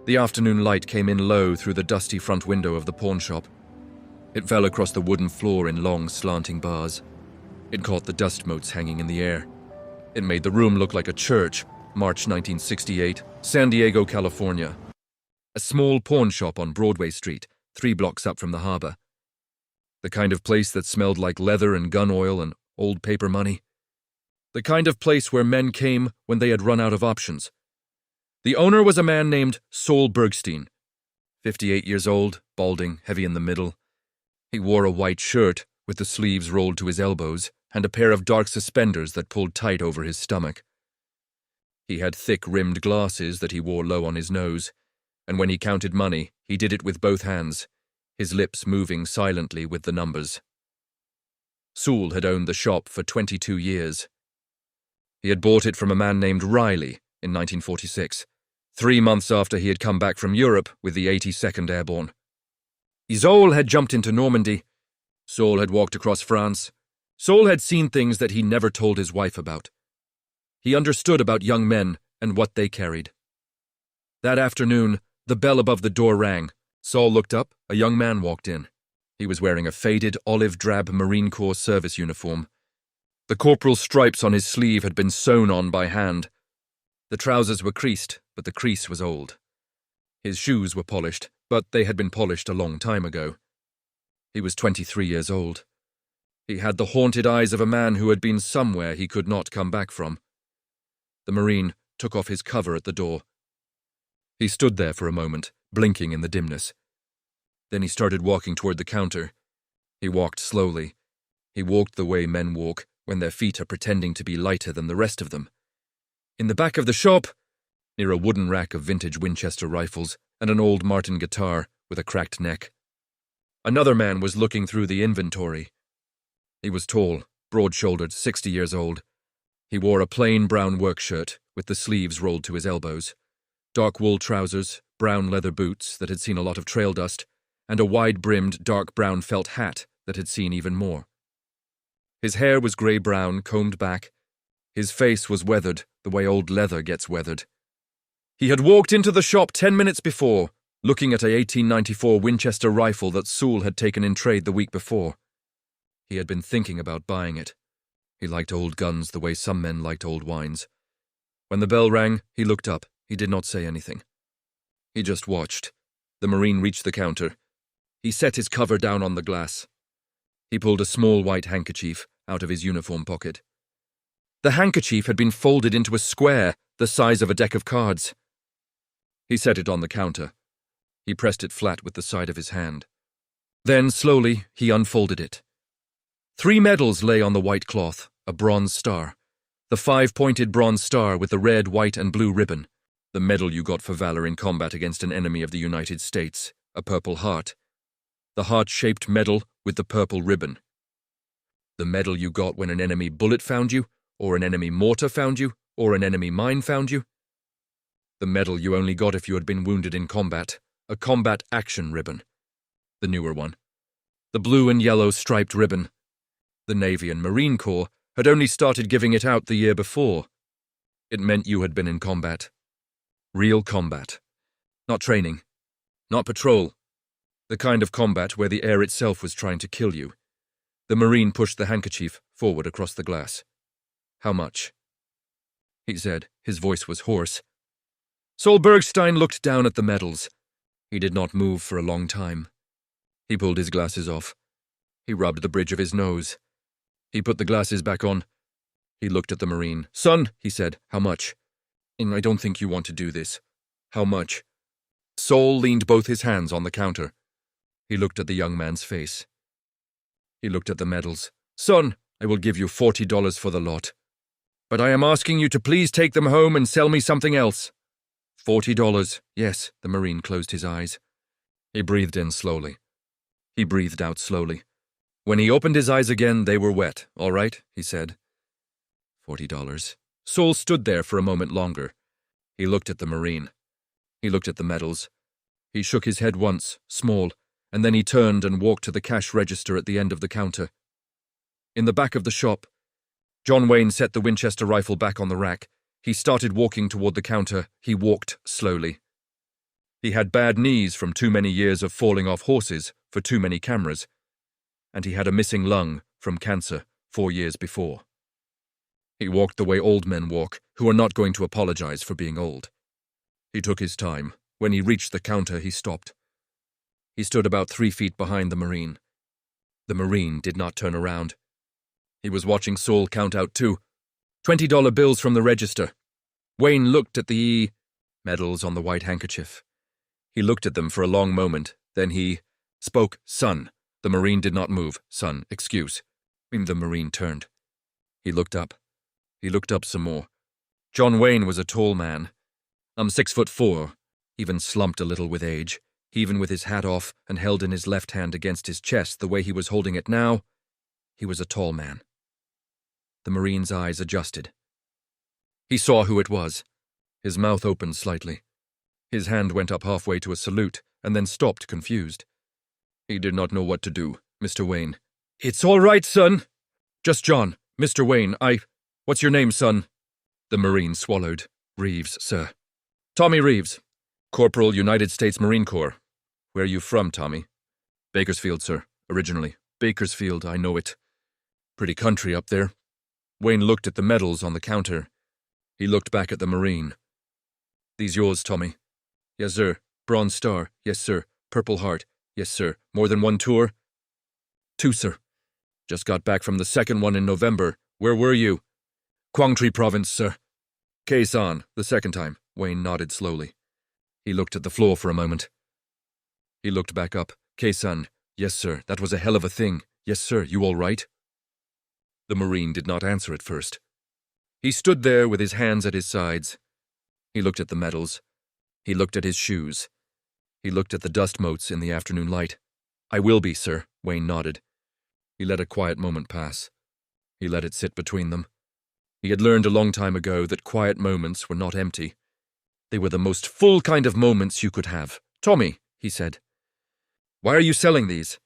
The afternoon light came in low through the dusty front window of the pawn shop. It fell across the wooden floor in long, slanting bars. It caught the dust motes hanging in the air. It made the room look like a church. March 1968, San Diego, California. A small pawn shop on Broadway Street, 3 blocks up from the harbor. The kind of place that smelled like leather and gun oil and old paper money. The kind of place where men came when they had run out of options. The owner was a man named Saul Bergstein, 58 years old, balding, heavy in the middle. He wore a white shirt with the sleeves rolled to his elbows and a pair of dark suspenders that pulled tight over his stomach. He had thick-rimmed glasses that he wore low on his nose, and when he counted money, he did it with both hands, his lips moving silently with the numbers. Saul had owned the shop for 22 years. He had bought it from a man named Riley in 1946, 3 months after he had come back from Europe with the 82nd Airborne. Saul had jumped into Normandy. Saul had walked across France. Saul had seen things that he never told his wife about. He understood about young men and what they carried. That afternoon, the bell above the door rang. Saul looked up. A young man walked in. He was wearing a faded olive-drab Marine Corps service uniform. The corporal's stripes on his sleeve had been sewn on by hand. The trousers were creased, but the crease was old. His shoes were polished, but they had been polished a long time ago. He was 23 years old. He had the haunted eyes of a man who had been somewhere he could not come back from. The Marine took off his cover at the door. He stood there for a moment, blinking in the dimness. Then he started walking toward the counter. He walked slowly. He walked the way men walk when their feet are pretending to be lighter than the rest of them. In the back of the shop, near a wooden rack of vintage Winchester rifles and an old Martin guitar with a cracked neck, another man was looking through the inventory. He was tall, broad-shouldered, 60 years old. He wore a plain brown work shirt with the sleeves rolled to his elbows, dark wool trousers, brown leather boots that had seen a lot of trail dust, and a wide-brimmed dark brown felt hat that had seen even more. His hair was grey-brown, combed back. His face was weathered the way old leather gets weathered. He had walked into the shop 10 minutes before, looking at a 1894 Winchester rifle that Saul had taken in trade the week before. He had been thinking about buying it. He liked old guns the way some men liked old wines. When the bell rang, he looked up. He did not say anything. He just watched. The Marine reached the counter. He set his cover down on the glass. He pulled a small white handkerchief out of his uniform pocket. The handkerchief had been folded into a square the size of a deck of cards. He set it on the counter. He pressed it flat with the side of his hand. Then, slowly, he unfolded it. 3 medals lay on the white cloth, a bronze star. The 5-pointed bronze star with the red, white, and blue ribbon. The medal you got for valor in combat against an enemy of the United States, a purple heart. The heart-shaped medal with the purple ribbon. The medal you got when an enemy bullet found you, or an enemy mortar found you, or an enemy mine found you. The medal you only got if you had been wounded in combat, a combat action ribbon. The newer one. The blue and yellow striped ribbon. The Navy and Marine Corps had only started giving it out the year before. It meant you had been in combat. Real combat. Not training. Not patrol. The kind of combat where the air itself was trying to kill you. The Marine pushed the handkerchief forward across the glass. How much? He said. His voice was hoarse. Saul Bergstein looked down at the medals. He did not move for a long time. He pulled his glasses off. He rubbed the bridge of his nose. He put the glasses back on. He looked at the Marine. Son, he said, how much? I don't think you want to do this. How much? Saul leaned both his hands on the counter. He looked at the young man's face. He looked at the medals. Son, I will give you $40 for the lot. But I am asking you to please take them home and sell me something else. $40. Yes, the Marine closed his eyes. He breathed in slowly. He breathed out slowly. When he opened his eyes again, they were wet. All right, he said. $40. Saul stood there for a moment longer. He looked at the Marine. He looked at the medals. He shook his head once, small, and then he turned and walked to the cash register at the end of the counter. In the back of the shop, John Wayne set the Winchester rifle back on the rack. He started walking toward the counter. He walked slowly. He had bad knees from too many years of falling off horses for too many cameras, and he had a missing lung from cancer 4 years before. He walked the way old men walk, who are not going to apologize for being old. He took his time. When he reached the counter, he stopped. He stood about 3 feet behind the Marine. The Marine did not turn around. He was watching Saul count out too. $20 bills from the register. Wayne looked at the medals on the white handkerchief. He looked at them for a long moment, then he spoke, "Son." The Marine did not move. "Son, excuse." The Marine turned. He looked up. He looked up some more. John Wayne was a tall man. 6'4", even slumped a little with age. Even with his hat off and held in his left hand against his chest the way he was holding it now, he was a tall man. The Marine's eyes adjusted. He saw who it was. His mouth opened slightly. His hand went up halfway to a salute and then stopped, confused. He did not know what to do. "Mr. Wayne." "It's all right, son." "Just John. Mr. Wayne, What's your name, son?" The Marine swallowed. "Reeves, sir." "Tommy Reeves. Corporal, United States Marine Corps. Where are you from, Tommy?" "Bakersfield, sir, originally." "Bakersfield, I know it. Pretty country up there." Wayne looked at the medals on the counter. He looked back at the Marine. "These yours, Tommy?" "Yes, sir." "Bronze Star?" "Yes, sir." "Purple Heart?" "Yes, sir." "More than one tour?" "2, sir." "Just got back from the second one in November. Where were you?" "Quang Tri Province, sir." "Khe Sanh, the second time." Wayne nodded slowly. He looked at the floor for a moment. He looked back up. "Khe Sanh. Yes, sir. That was a hell of a thing. Yes, sir. You all right?" The Marine did not answer at first. He stood there with his hands at his sides. He looked at the medals. He looked at his shoes. He looked at the dust motes in the afternoon light. "I will be, sir." Wayne nodded. He let a quiet moment pass. He let it sit between them. He had learned a long time ago that quiet moments were not empty. They were the most full kind of moments you could have. "Tommy," he said. "Why are you selling these?"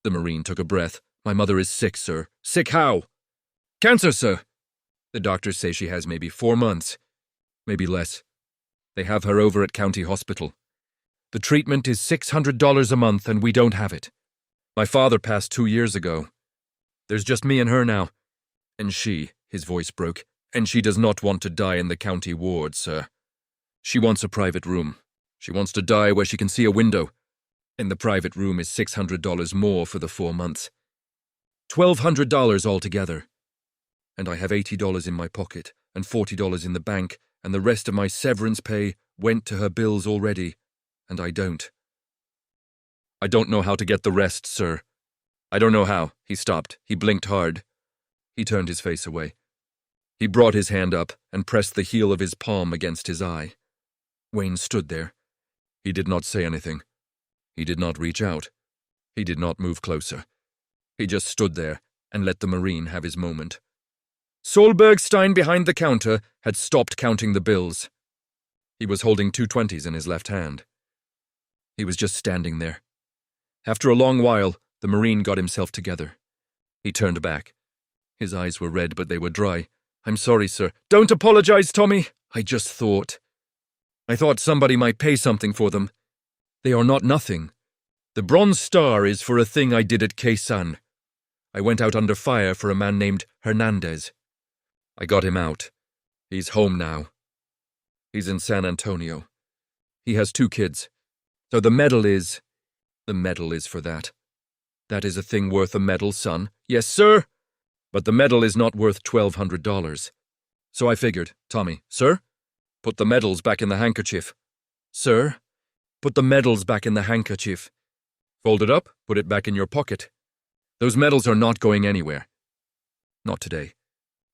The Marine took a breath. "My mother is sick, sir." "Sick how?" "Cancer, sir." "The doctors say she has maybe 4 months. Maybe less. They have her over at County Hospital. The treatment is $600 a month and we don't have it. My father passed 2 years ago. There's just me and her now. And she," his voice broke, "and she does not want to die in the county ward, sir. She wants a private room. She wants to die where she can see a window. And the private room is $600 more for the 4 months. $1,200 altogether. And I have $80 in my pocket and $40 in the bank, and the rest of my severance pay went to her bills already, and I don't. I don't know how to get the rest, sir. I don't know how." He stopped. He blinked hard. He turned his face away. He brought his hand up and pressed the heel of his palm against his eye. Wayne stood there. He did not say anything. He did not reach out. He did not move closer. He just stood there and let the Marine have his moment. Solbergstein behind the counter had stopped counting the bills. He was holding 2 20s in his left hand. He was just standing there. After a long while, the Marine got himself together. He turned back. His eyes were red, but they were dry. "I'm sorry, sir." "Don't apologize, Tommy. I thought somebody might pay something for them. They are not nothing. The Bronze Star is for a thing I did at Khe Sanh. I went out under fire for a man named Hernandez. I got him out. He's home now. He's in San Antonio. He has 2 kids. So the medal is for that. That is a thing worth a medal, son." "Yes, sir." "But the medal is not worth $1,200. So I figured, Tommy, sir, put the medals back in the handkerchief." "Sir, put the medals back in the handkerchief." "Fold it up, put it back in your pocket. Those medals are not going anywhere. Not today.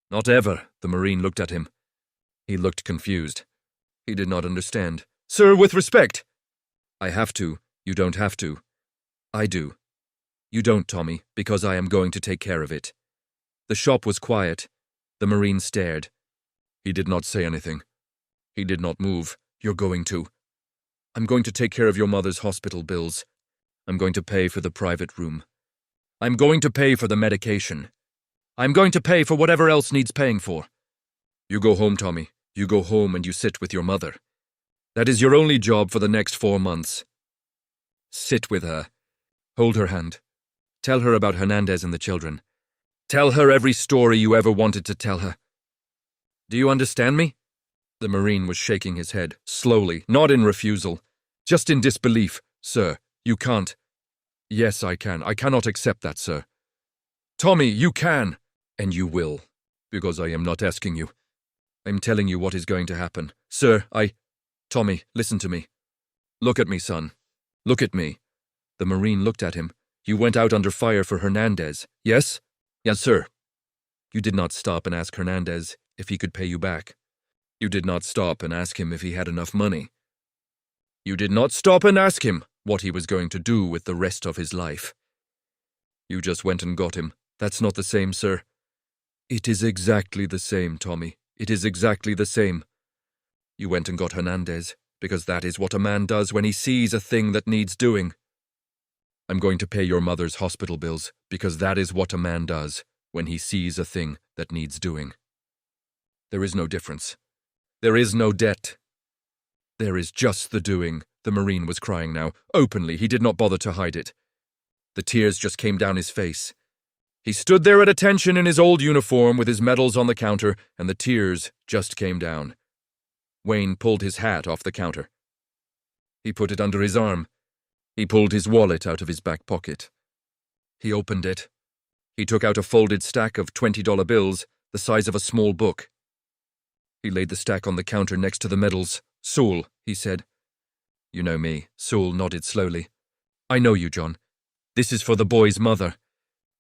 Not ever." The Marine looked at him. He looked confused. He did not understand. "Sir, with respect." "I have to. You don't have to." "I do. You don't, Tommy, because I am going to take care of it." The shop was quiet. The Marine stared. He did not say anything. He did not move. "You're going to." "I'm going to take care of your mother's hospital bills. I'm going to pay for the private room. I'm going to pay for the medication. I'm going to pay for whatever else needs paying for. You go home, Tommy. You go home and you sit with your mother. That is your only job for the next 4 months. Sit with her. Hold her hand. Tell her about Hernandez and the children. Tell her every story you ever wanted to tell her. Do you understand me? The Marine was shaking his head, slowly, not in refusal, just in disbelief. Sir, you can't. Yes, I can. I cannot accept that, sir. Tommy, you can. And you will, because I am not asking you. I'm telling you what is going to happen. Sir, Tommy, listen to me. Look at me, son. Look at me. The Marine looked at him. You went out under fire for Hernandez, yes? Yes, sir. You did not stop and ask Hernandez if he could pay you back. You did not stop and ask him if he had enough money. You did not stop and ask him what he was going to do with the rest of his life. You just went and got him. That's not the same, sir. It is exactly the same, Tommy. It is exactly the same. You went and got Hernandez, because that is what a man does when he sees a thing that needs doing. I'm going to pay your mother's hospital bills, because that is what a man does when he sees a thing that needs doing. There is no difference. There is no debt. There is just the doing. The Marine was crying now, openly. He did not bother to hide it. The tears just came down his face. He stood there at attention in his old uniform with his medals on the counter, and the tears just came down. Wayne pulled his hat off the counter. He put it under his arm. He pulled his wallet out of his back pocket. He opened it. He took out a folded stack of $20 bills, the size of a small book. He laid the stack on the counter next to the medals. Sewell, he said. You know me. Sewell nodded slowly. I know you, John. This is for the boy's mother.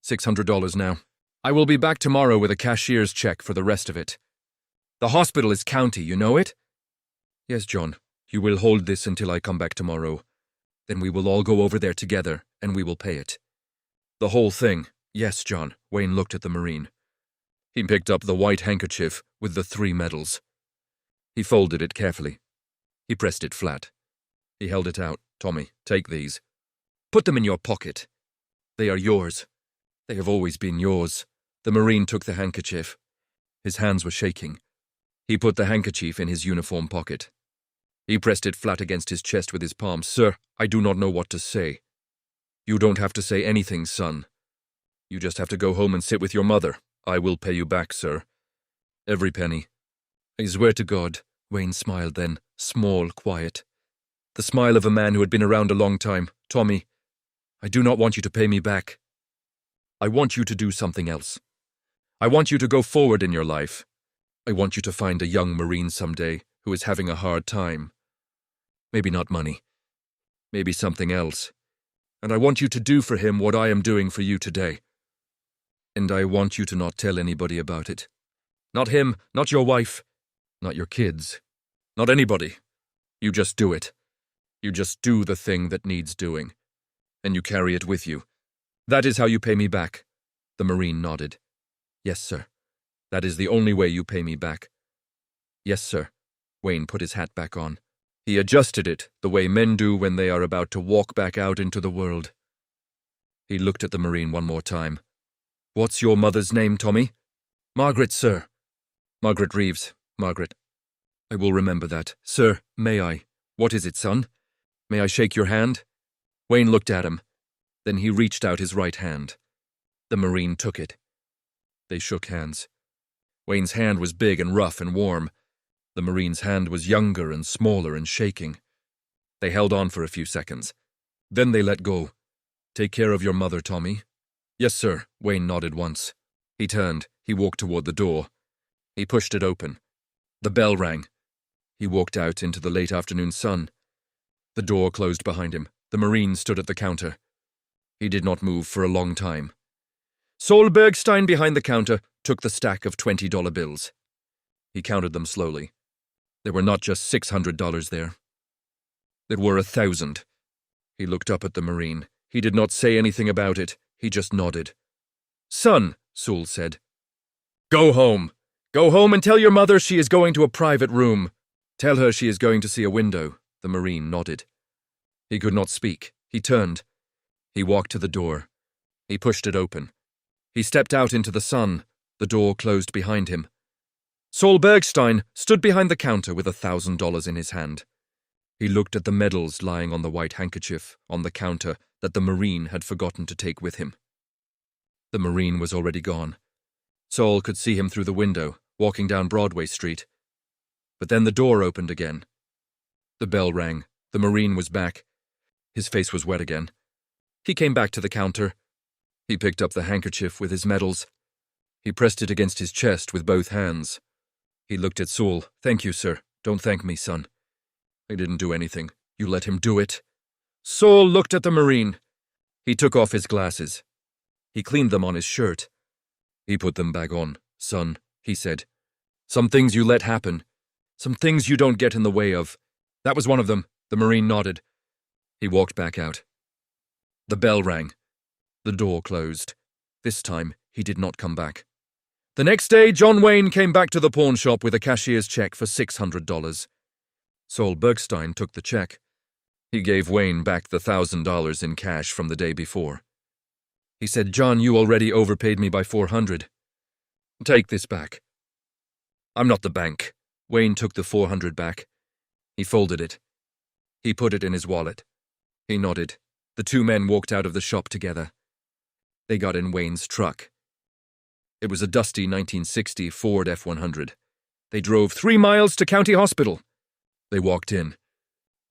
$600 now. I will be back tomorrow with a cashier's check for the rest of it. The hospital is county, you know it? Yes, John. You will hold this until I come back tomorrow. Then we will all go over there together, and we will pay it. The whole thing. Yes, John. Wayne looked at the Marine. He picked up the white handkerchief with the 3 medals. He folded it carefully. He pressed it flat. He held it out. Tommy, take these. Put them in your pocket. They are yours. They have always been yours. The Marine took the handkerchief. His hands were shaking. He put the handkerchief in his uniform pocket. He pressed it flat against his chest with his palm. Sir, I do not know what to say. You don't have to say anything, son. You just have to go home and sit with your mother. I will pay you back, sir. Every penny. I swear to God. Wayne smiled then, small, quiet. The smile of a man who had been around a long time. Tommy, I do not want you to pay me back. I want you to do something else. I want you to go forward in your life. I want you to find a young Marine someday who is having a hard time. Maybe not money. Maybe something else. And I want you to do for him what I am doing for you today. And I want you to not tell anybody about it. Not him, not your wife, not your kids, not anybody. You just do it. You just do the thing that needs doing. And you carry it with you. That is how you pay me back. The Marine nodded. Yes, sir. That is the only way you pay me back. Yes, sir. Wayne put his hat back on. He adjusted it the way men do when they are about to walk back out into the world. He looked at the Marine one more time. What's your mother's name, Tommy? Margaret, sir. Margaret Reeves. Margaret. I will remember that. Sir, may I? What is it, son? May I shake your hand? Wayne looked at him. Then he reached out his right hand. The Marine took it. They shook hands. Wayne's hand was big and rough and warm. The Marine's hand was younger and smaller and shaking. They held on for a few seconds. Then they let go. Take care of your mother, Tommy. Yes, sir. Wayne nodded once. He turned. He walked toward the door. He pushed it open. The bell rang. He walked out into the late afternoon sun. The door closed behind him. The Marine stood at the counter. He did not move for a long time. Saul Bergstein behind the counter took the stack of $20 bills. He counted them slowly. There were not just $600 there. There were 1,000. He looked up at the Marine. He did not say anything about it. He just nodded. Son, Saul said. Go home. Go home and tell your mother she is going to a private room. Tell her she is going to see a window. The Marine nodded. He could not speak. He turned. He walked to the door. He pushed it open. He stepped out into the sun. The door closed behind him. Saul Bergstein stood behind the counter with $1,000 in his hand. He looked at the medals lying on the white handkerchief on the counter that the Marine had forgotten to take with him. The Marine was already gone. Saul could see him through the window, walking down Broadway Street. But then the door opened again. The bell rang. The Marine was back. His face was wet again. He came back to the counter. He picked up the handkerchief with his medals. He pressed it against his chest with both hands. He looked at Saul. "Thank you, sir. Don't thank me, son. I didn't do anything. You let him do it." Saul looked at the Marine. He took off his glasses. He cleaned them on his shirt. He put them back on. "Son," he said, "some things you let happen. Some things you don't get in the way of. That was one of them." The Marine nodded. He walked back out. The bell rang. The door closed. This time, he did not come back. The next day, John Wayne came back to the pawn shop with a cashier's check for $600. Saul Bergstein took the check. He gave Wayne back the $1,000 in cash from the day before. He said, "John, you already overpaid me by $400. Take this back." "I'm not the bank." Wayne took the $400 back. He folded it. He put it in his wallet. He nodded. The two men walked out of the shop together. They got in Wayne's truck. It was a dusty 1960 Ford F-100. They drove 3 miles to County Hospital. They walked in.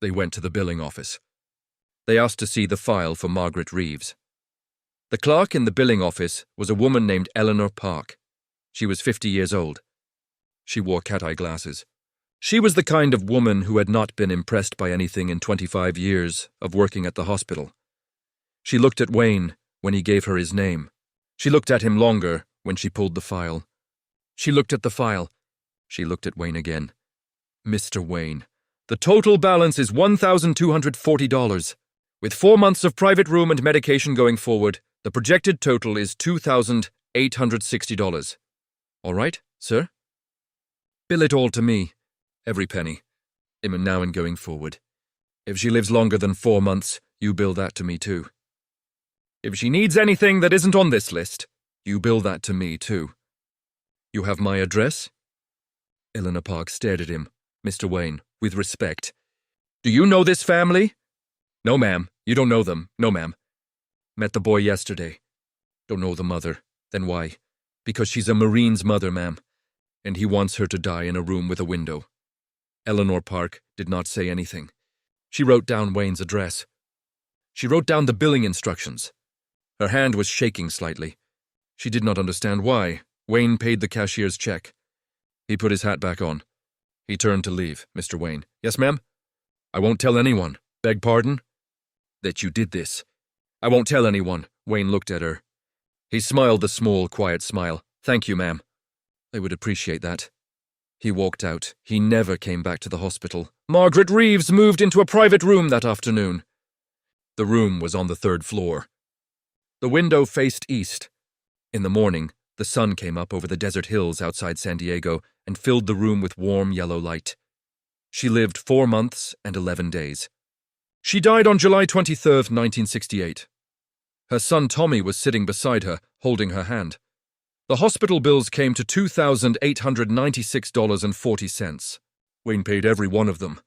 They went to the billing office. They asked to see the file for Margaret Reeves. The clerk in the billing office was a woman named Eleanor Park. She was 50 years old. She wore cat-eye glasses. She was the kind of woman who had not been impressed by anything in 25 years of working at the hospital. She looked at Wayne when he gave her his name. She looked at him longer when she pulled the file. She looked at the file. She looked at Wayne again. "Mr. Wayne, the total balance is $1,240. With 4 months of private room and medication going forward, the projected total is $2,860. All right, sir? Bill it all to me, every penny, even now and going forward. If she lives longer than 4 months, you bill that to me too. If she needs anything that isn't on this list, you bill that to me too. You have my address?" Eleanor Park stared at him. "Mr. Wayne, with respect. Do you know this family?" "No, ma'am. You don't know them. No, ma'am. Met the boy yesterday. Don't know the mother. Then why? Because she's a Marine's mother, ma'am. And he wants her to die in a room with a window." Eleanor Park did not say anything. She wrote down Wayne's address. She wrote down the billing instructions. Her hand was shaking slightly. She did not understand why. Wayne paid the cashier's check. He put his hat back on. He turned to leave. "Mr. Wayne." "Yes, ma'am?" "I won't tell anyone." "Beg pardon?" "That you did this." "I won't tell anyone." Wayne looked at her. He smiled the small, quiet smile. "Thank you, ma'am. I would appreciate that." He walked out. He never came back to the hospital. Margaret Reeves moved into a private room that afternoon. The room was on the 3rd floor. The window faced east. In the morning, the sun came up over the desert hills outside San Diego and filled the room with warm yellow light. She lived 4 months and 11 days. She died on July 23, 1968. Her son Tommy was sitting beside her, holding her hand. The hospital bills came to $2,896.40. Wayne paid every one of them.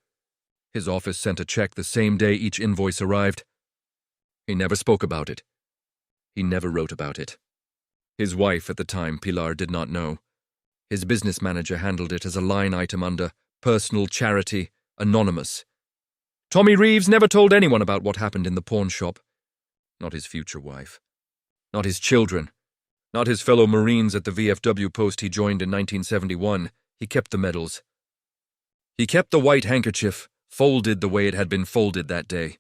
His office sent a check the same day each invoice arrived. He never spoke about it. He never wrote about it. His wife at the time, Pilar, did not know. His business manager handled it as a line item under Personal Charity, Anonymous. Tommy Reeves never told anyone about what happened in the pawn shop. Not his future wife. Not his children. Not his fellow Marines at the VFW post he joined in 1971. He kept the medals. He kept the white handkerchief, folded the way it had been folded that day.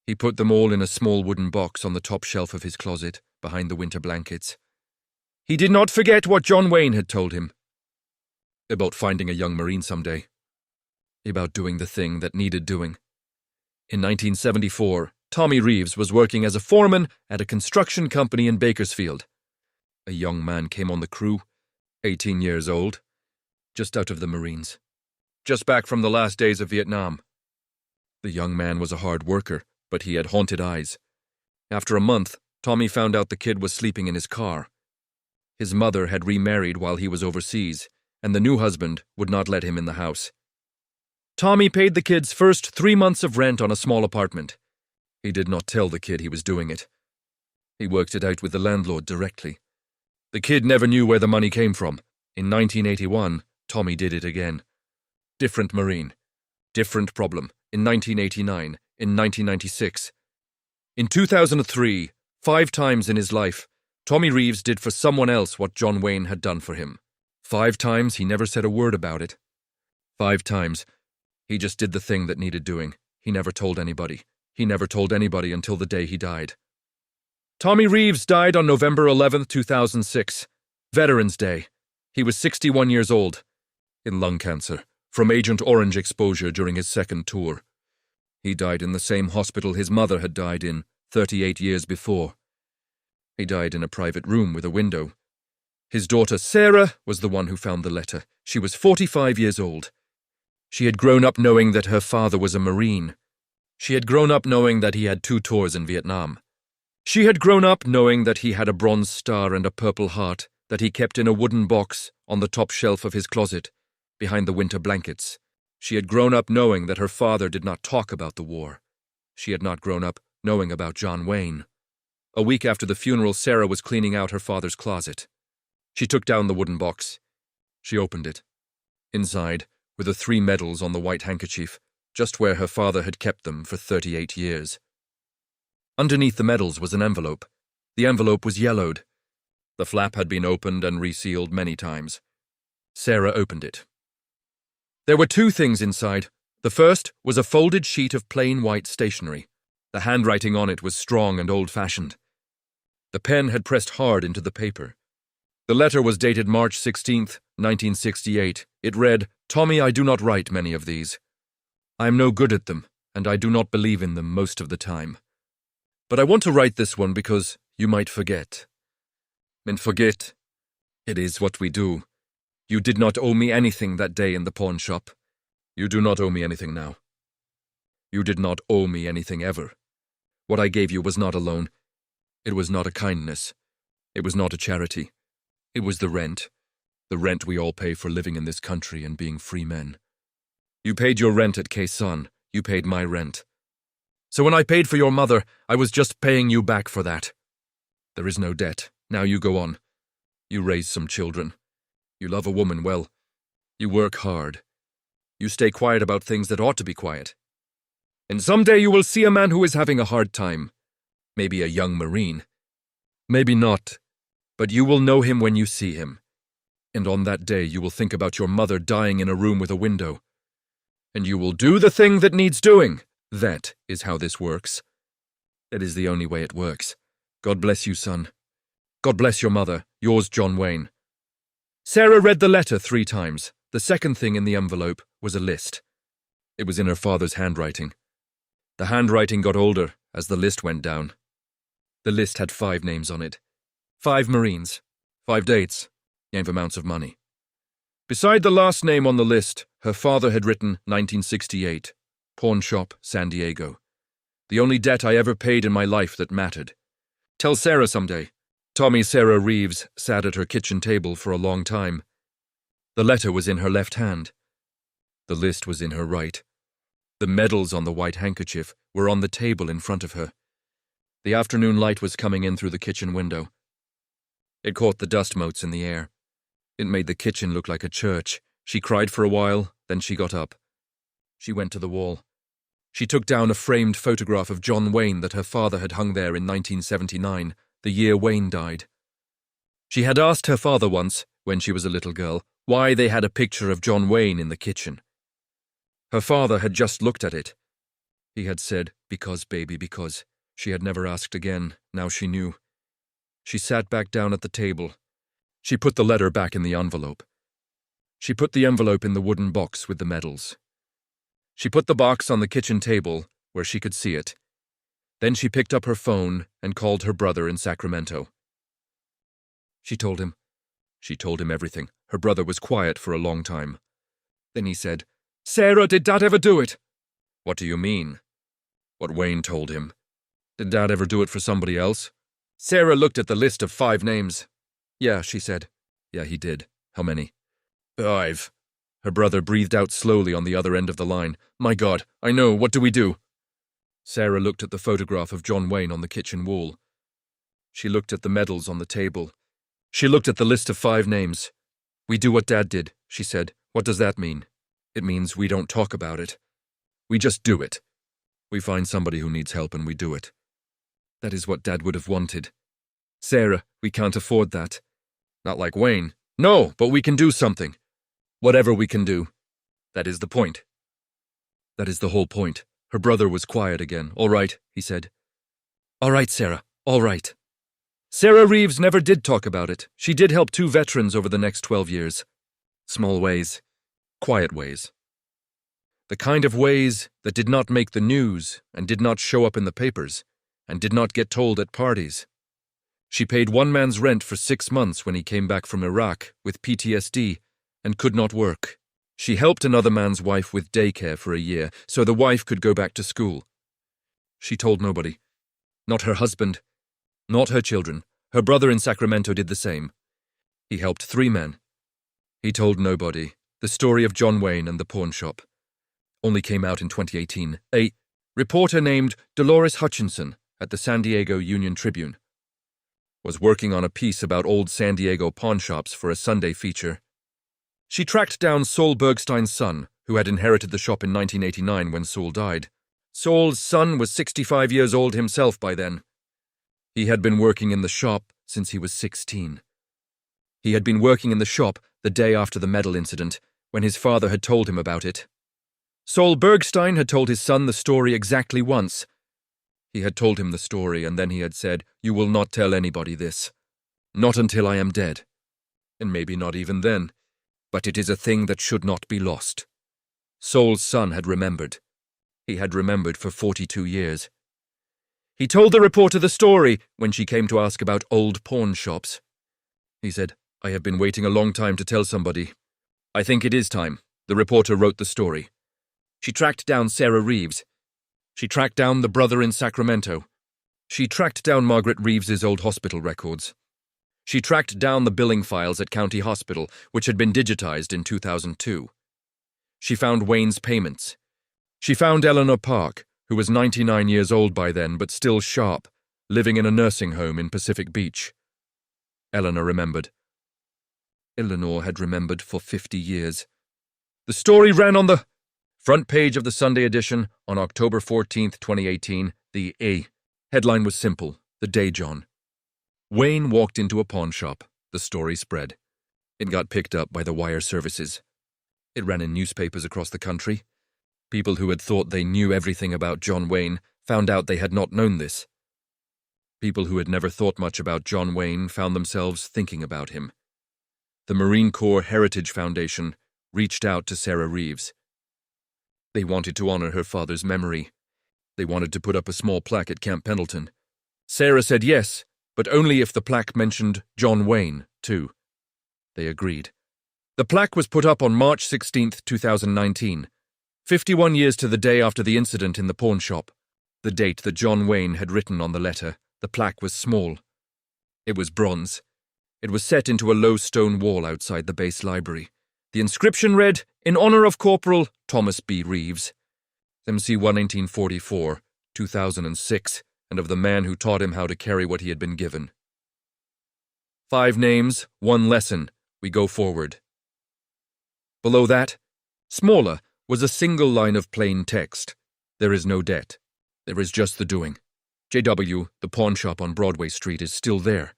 He put them all in a small wooden box on the top shelf of his closet, behind the winter blankets. He did not forget what John Wayne had told him. About finding a young Marine someday. About doing the thing that needed doing. In 1974, Tommy Reeves was working as a foreman at a construction company in Bakersfield. A young man came on the crew, 18 years old, just out of the Marines, just back from the last days of Vietnam. The young man was a hard worker, but he had haunted eyes. After a month, Tommy found out the kid was sleeping in his car. His mother had remarried while he was overseas, and the new husband would not let him in the house. Tommy paid the kid's first 3 months of rent on a small apartment. He did not tell the kid he was doing it. He worked it out with the landlord directly. The kid never knew where the money came from. In 1981, Tommy did it again. Different Marine. Different problem. In 1989. In 1996. In 2003, 5 times in his life, Tommy Reeves did for someone else what John Wayne had done for him. 5 times he never said a word about it. 5 times he just did the thing that needed doing. He never told anybody. He never told anybody until the day he died. Tommy Reeves died on November 11, 2006, Veterans Day. He was 61 years old, in lung cancer, from Agent Orange exposure during his second tour. He died in the same hospital his mother had died in 38 years before. He died in a private room with a window. His daughter Sarah was the one who found the letter. She was 45 years old. She had grown up knowing that her father was a Marine. She had grown up knowing that he had 2 tours in Vietnam. She had grown up knowing that he had a bronze star and a Purple Heart that he kept in a wooden box on the top shelf of his closet, behind the winter blankets. She had grown up knowing that her father did not talk about the war. She had not grown up knowing about John Wayne. A week after the funeral, Sarah was cleaning out her father's closet. She took down the wooden box. She opened it. Inside were the 3 medals on the white handkerchief, just where her father had kept them for 38 years. Underneath the medals was an envelope. The envelope was yellowed. The flap had been opened and resealed many times. Sarah opened it. There were 2 things inside. The first was a folded sheet of plain white stationery. The handwriting on it was strong and old-fashioned. The pen had pressed hard into the paper. The letter was dated March 16, 1968. It read, "Tommy, I do not write many of these. I am no good at them, and I do not believe in them most of the time. But I want to write this one because you might forget. And forget. It is what we do. You did not owe me anything that day in the pawn shop. You do not owe me anything now. You did not owe me anything ever. What I gave you was not a loan. It was not a kindness. It was not a charity. It was the rent we all pay for living in this country and being free men. You paid your rent at Quezon. You paid my rent. So when I paid for your mother, I was just paying you back for that. There is no debt. Now you go on. You raise some children. You love a woman well. You work hard. You stay quiet about things that ought to be quiet. And someday you will see a man who is having a hard time. Maybe a young Marine. Maybe not. But you will know him when you see him. And on that day you will think about your mother dying in a room with a window. And you will do the thing that needs doing. That is how this works. That is the only way it works. God bless you, son. God bless your mother. Yours, John Wayne." Sarah read the letter 3 times. The second thing in the envelope was a list. It was in her father's handwriting. The handwriting got older as the list went down. The list had 5 names on it. 5 Marines. 5 dates. Gave amounts of money. Beside the last name on the list, her father had written 1968, Pawn Shop, San Diego. The only debt I ever paid in my life that mattered. Tell Sarah someday. Tommy Sarah Reeves sat at her kitchen table for a long time. The letter was in her left hand. The list was in her right. The medals on the white handkerchief were on the table in front of her. The afternoon light was coming in through the kitchen window. It caught the dust motes in the air. It made the kitchen look like a church. She cried for a while, then she got up. She went to the wall. She took down a framed photograph of John Wayne that her father had hung there in 1979, the year Wayne died. She had asked her father once, when she was a little girl, why they had a picture of John Wayne in the kitchen. Her father had just looked at it. He had said, "Because, baby, because." She had never asked again. Now she knew. She sat back down at the table. She put the letter back in the envelope. She put the envelope in the wooden box with the medals. She put the box on the kitchen table where she could see it. Then she picked up her phone and called her brother in Sacramento. She told him everything. Her brother was quiet for a long time. Then he said, "Sarah, did Dad ever do it?" "What do you mean?" "What Wayne told him. Did Dad ever do it for somebody else?" Sarah looked at the list of 5 names. "Yeah," she said. "Yeah, he did. How many?" "5. Her brother breathed out slowly on the other end of the line. My God, I know, what do we do? Sarah looked at the photograph of John Wayne on the kitchen wall. She looked at the medals on the table. She looked at the list of 5 names. We do what Dad did, she said. What does that mean? It means we don't talk about it. We just do it. We find somebody who needs help and we do it. That is what Dad would have wanted. Sarah, we can't afford that. Not like Wayne. No, but we can do something. Whatever we can do. That is the point. That is the whole point. Her brother was quiet again. All right, he said. All right, Sarah, all right. Sarah Reeves never did talk about it. She did help 2 veterans over the next 12 years. Small ways. Quiet ways. The kind of ways that did not make the news and did not show up in the papers and did not get told at parties. She paid one man's rent for 6 months when he came back from Iraq with PTSD and could not work. She helped another man's wife with daycare for a year so the wife could go back to school. She told nobody. Not her husband. Not her children. Her brother in Sacramento did the same. He helped 3 men. He told nobody. The story of John Wayne and the pawn shop only came out in 2018. A reporter named Dolores Hutchinson at the San Diego Union Tribune was working on a piece about old San Diego pawn shops for a Sunday feature. She tracked down Saul Bergstein's son, who had inherited the shop in 1989 when Saul died. Saul's son was 65 years old himself by then. He had been working in the shop since he was 16. He had been working in the shop the day after the medal incident, when his father had told him about it. Saul Bergstein had told his son the story exactly once. He had told him the story, and then he had said, "You will not tell anybody this. Not until I am dead. And maybe not even then. But it is a thing that should not be lost." Saul's son had remembered. He had remembered for 42 years. He told the reporter the story when she came to ask about old pawn shops. He said, "I have been waiting a long time to tell somebody. I think it is time." The reporter wrote the story. She tracked down Sarah Reeves. She tracked down the brother in Sacramento. She tracked down Margaret Reeves's old hospital records. She tracked down the billing files at County Hospital, which had been digitized in 2002. She found Wayne's payments. She found Eleanor Park, who was 99 years old by then but still sharp, living in a nursing home in Pacific Beach. Eleanor remembered. Eleanor had remembered for 50 years. The story ran on the front page of the Sunday edition on October 14th, 2018. The A headline was simple, "The Day John Wayne walked into a pawn shop." The story spread. It got picked up by the wire services. It ran in newspapers across the country. People who had thought they knew everything about John Wayne found out they had not known this. People who had never thought much about John Wayne found themselves thinking about him. The Marine Corps Heritage Foundation reached out to Sarah Reeves. They wanted to honor her father's memory. They wanted to put up a small plaque at Camp Pendleton. Sarah said yes, but only if the plaque mentioned John Wayne, too. They agreed. The plaque was put up on March 16th, 2019, 51 years to the day after the incident in the pawn shop. The date that John Wayne had written on the letter. The plaque was small. It was bronze. It was set into a low stone wall outside the base library. The inscription read, "In honor of Corporal Thomas B. Reeves, MC 1944, 2006, and of the man who taught him how to carry what he had been given. 5 names, 1 lesson. We go forward." Below that, smaller, was a single line of plain text. "There is no debt. There is just the doing. JW, the pawn shop on Broadway Street, is still there.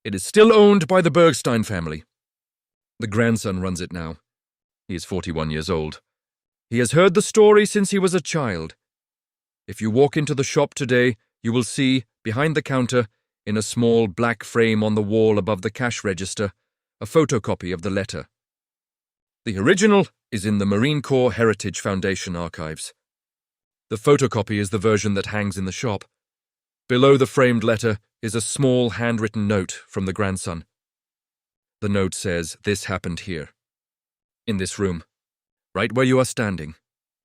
It is still owned by the Bergstein family. The grandson runs it now. He is 41 years old. He has heard the story since he was a child. If you walk into the shop today, you will see, behind the counter, in a small black frame on the wall above the cash register, a photocopy of the letter. The original is in the Marine Corps Heritage Foundation archives. The photocopy is the version that hangs in the shop. Below the framed letter is a small handwritten note from the grandson. The note says, "This happened here. In this room. Right where you are standing.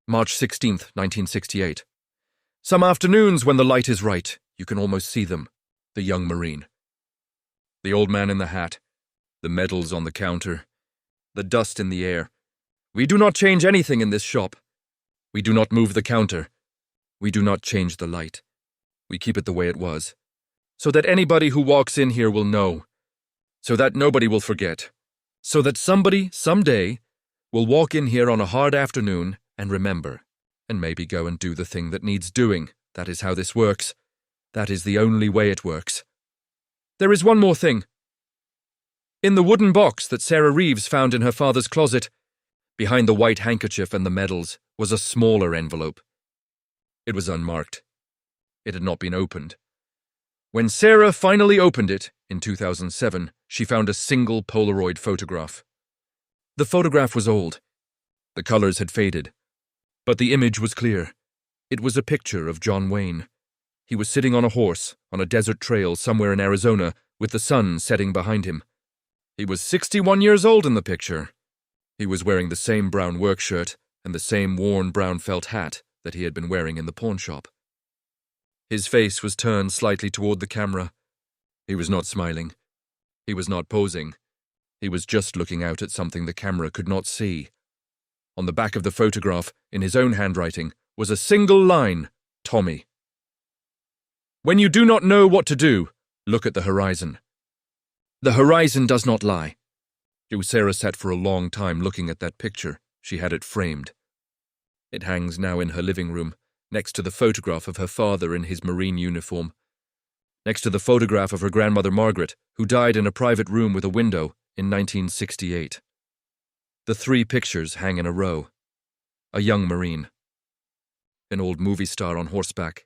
March 16th, 1968. Some afternoons when the light is right, you can almost see them. The young Marine. The old man in the hat. The medals on the counter. The dust in the air. We do not change anything in this shop. We do not move the counter. We do not change the light. We keep it the way it was, so that anybody who walks in here will know, so that nobody will forget, so that somebody, someday, will walk in here on a hard afternoon and remember, and maybe go and do the thing that needs doing. That is how this works. That is the only way it works. There is one more thing. In the wooden box that Sarah Reeves found in her father's closet, behind the white handkerchief and the medals, was a smaller envelope. It was unmarked. It had not been opened. When Sarah finally opened it, in 2007, she found a single Polaroid photograph. The photograph was old. The colors had faded. But the image was clear. It was a picture of John Wayne. He was sitting on a horse, on a desert trail somewhere in Arizona, with the sun setting behind him. He was 61 years old in the picture. He was wearing the same brown work shirt and the same worn brown felt hat that he had been wearing in the pawn shop. His face was turned slightly toward the camera. He was not smiling. He was not posing. He was just looking out at something the camera could not see. On the back of the photograph, in his own handwriting, was a single line, Tommy. When you do not know what to do, look at the horizon. The horizon does not lie. Sarah sat for a long time looking at that picture. She had it framed. It hangs now in her living room, next to the photograph of her father in his Marine uniform, next to the photograph of her grandmother Margaret, who died in a private room with a window in 1968. The three pictures hang in a row. A young Marine, an old movie star on horseback,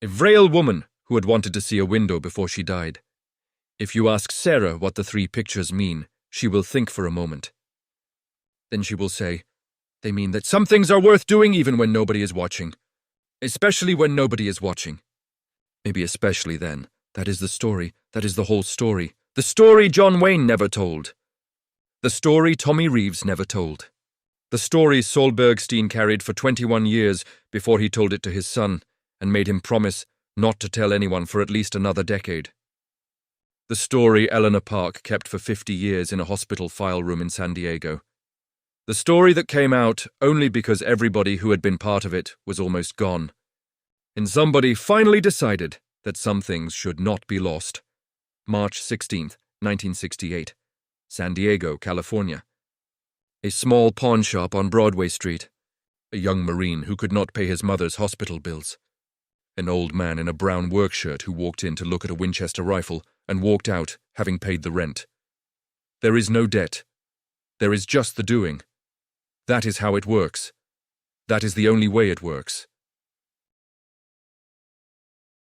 a frail woman who had wanted to see a window before she died. If you ask Sarah what the three pictures mean, she will think for a moment. Then she will say, they mean that some things are worth doing even when nobody is watching. Especially when nobody is watching. Maybe especially then. That is the story. That is the whole story. The story John Wayne never told. The story Tommy Reeves never told. The story Saul Bergstein carried for 21 years before he told it to his son and made him promise not to tell anyone for at least another decade. The story Eleanor Park kept for 50 years in a hospital file room in San Diego. The story that came out only because everybody who had been part of it was almost gone. And somebody finally decided that some things should not be lost. March 16th, 1968. San Diego, California. A small pawn shop on Broadway Street. A young Marine who could not pay his mother's hospital bills. An old man in a brown work shirt who walked in to look at a Winchester rifle and walked out having paid the rent. There is no debt. There is just the doing. That is how it works. That is the only way it works.